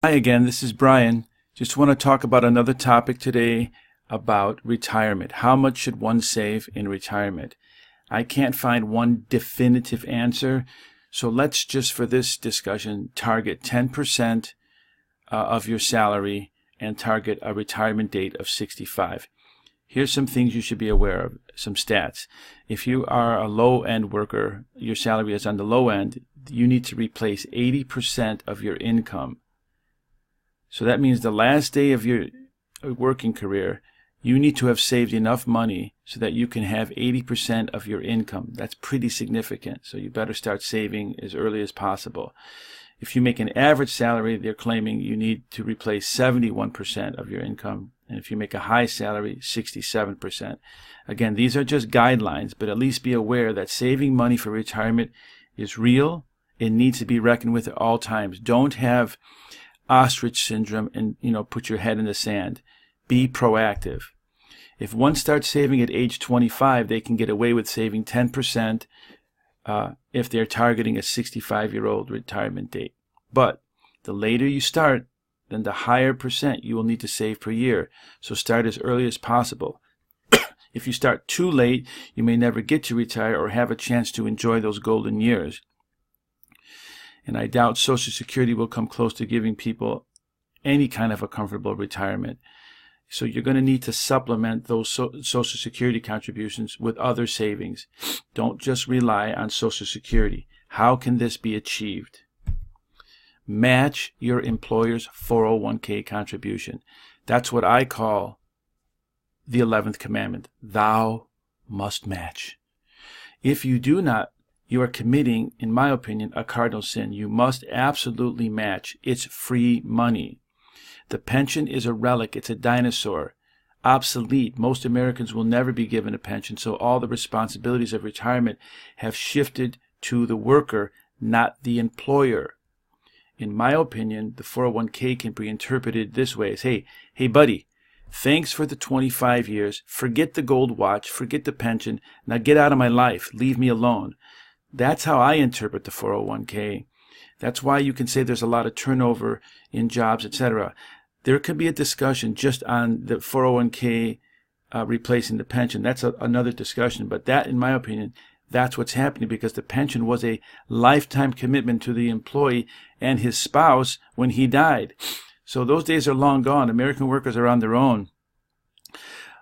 Hi again, this is Brian. Just want to talk about another topic today about retirement. How much should one save in retirement? I can't find one definitive answer, so let's just for this discussion target 10% of your salary and target a retirement date of 65. Here's some things you should be aware of, some stats. If you are a low-end worker, your salary is on the low end, you need to replace 80% of your income. So that means the last day of your working career, you need to have saved enough money so that you can have 80% of your income. That's pretty significant. So you better start saving as early as possible. If you make an average salary, they're claiming you need to replace 71% of your income. And if you make a high salary, 67%. Again, these are just guidelines, but at least be aware that saving money for retirement is real. It needs to be reckoned with at all times. Don't have ostrich syndrome and put your head in the sand. Be proactive. If one starts saving at age 25, they can get away with saving 10% if they're targeting a 65-year-old retirement date. But the later you start, then the higher percent you will need to save per year. So start as early as possible. If you start too late, you may never get to retire or have a chance to enjoy those golden years. And I doubt Social Security will come close to giving people any kind of a comfortable retirement. So you're going to need to supplement those Social Security contributions with other savings. Don't just rely on Social Security. How can this be achieved? Match your employer's 401k contribution. That's what I call the 11th commandment. Thou must match. If you do not, you are committing, in my opinion, a cardinal sin. You must absolutely match. It's free money. The pension is a relic. It's a dinosaur. Obsolete. Most Americans will never be given a pension, so all the responsibilities of retirement have shifted to the worker, not the employer. In my opinion, the 401k can be interpreted this way as, hey buddy, thanks for the 25 years. Forget the gold watch. Forget the pension. Now get out of my life. Leave me alone. That's how I interpret the 401k. That's why you can say there's a lot of turnover in jobs, etc. There could be a discussion just on the 401k replacing the pension. That's another discussion. But that, in my opinion, that's what's happening because the pension was a lifetime commitment to the employee and his spouse when he died. So those days are long gone. American workers are on their own.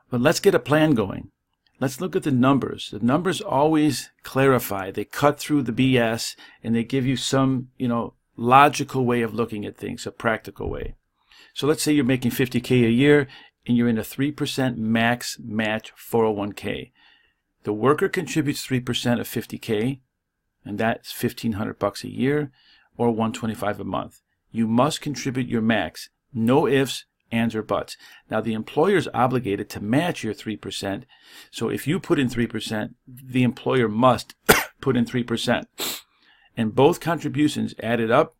But let's get a plan going. Let's look at the numbers. The numbers always clarify. They cut through the BS and they give you some, logical way of looking at things, a practical way. So let's say you're making $50K a year and you're in a 3% max match 401k. The worker contributes 3% of $50K, and that's $1,500 a year or $125 a month. You must contribute your max. No ifs, ands, or buts. Now, the employer is obligated to match your 3%. So if you put in 3%, the employer must put in 3%. And both contributions added up,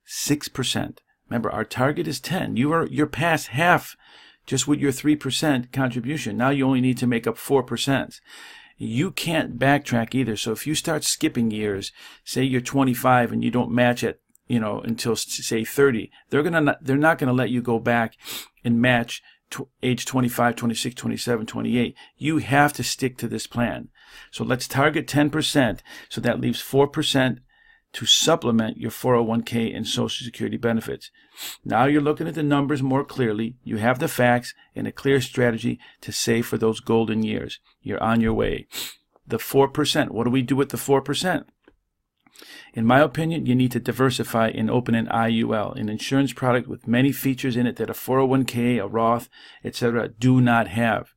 6%. Remember, our target is 10. You're past half just with your 3% contribution. Now you only need to make up 4%. You can't backtrack either. So if you start skipping years, say you're 25 and you don't match it, until say 30, they're not going to let you go back and match age 25, 26, 27, 28. You have to stick to this plan. So let's target 10%. So that leaves 4% to supplement your 401k and Social Security benefits. Now you're looking at the numbers more clearly. You have the facts and a clear strategy to save for those golden years. You're on your way. The 4%. What do we do with the 4%? In my opinion, you need to diversify and open an IUL, an insurance product with many features in it that a 401k, a Roth, etc. do not have.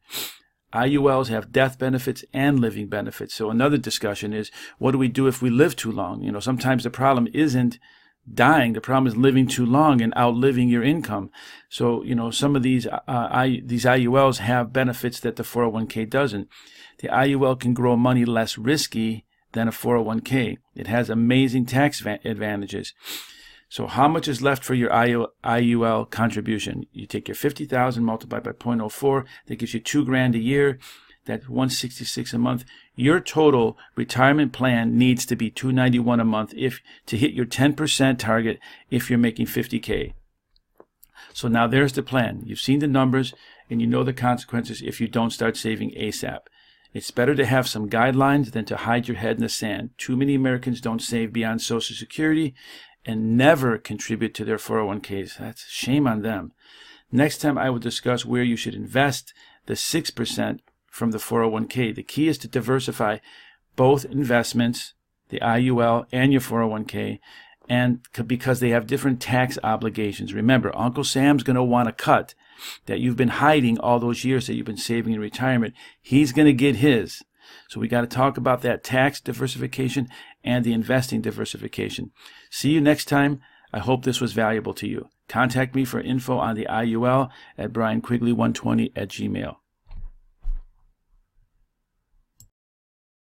IULs have death benefits and living benefits. So another discussion is, what do we do if we live too long? Sometimes the problem isn't dying. The problem is living too long and outliving your income. So, some of these IULs have benefits that the 401k doesn't. The IUL can grow money less risky than a 401k. It has amazing tax advantages. So how much is left for your IUL contribution? You take your $50,000 multiplied by 0.04. That gives you $2,000 a year. that $166 a month, your total retirement plan needs to be $291 a month to hit your 10% target if you're making $50K. So now there's the plan. You've seen the numbers and you know the consequences if you don't start saving ASAP. It's better to have some guidelines than to hide your head in the sand. Too many Americans don't save beyond Social Security and never contribute to their 401ks. That's shame on them. Next time I will discuss where you should invest the 6% from the 401k. The key is to diversify both investments, the IUL and your 401k, and because they have different tax obligations. Remember, Uncle Sam's going to want a cut that you've been hiding all those years that you've been saving in retirement. He's going to get his. So we got to talk about that tax diversification and the investing diversification. See you next time. I hope this was valuable to you. Contact me for info on the IUL at brianquigley120@gmail.com.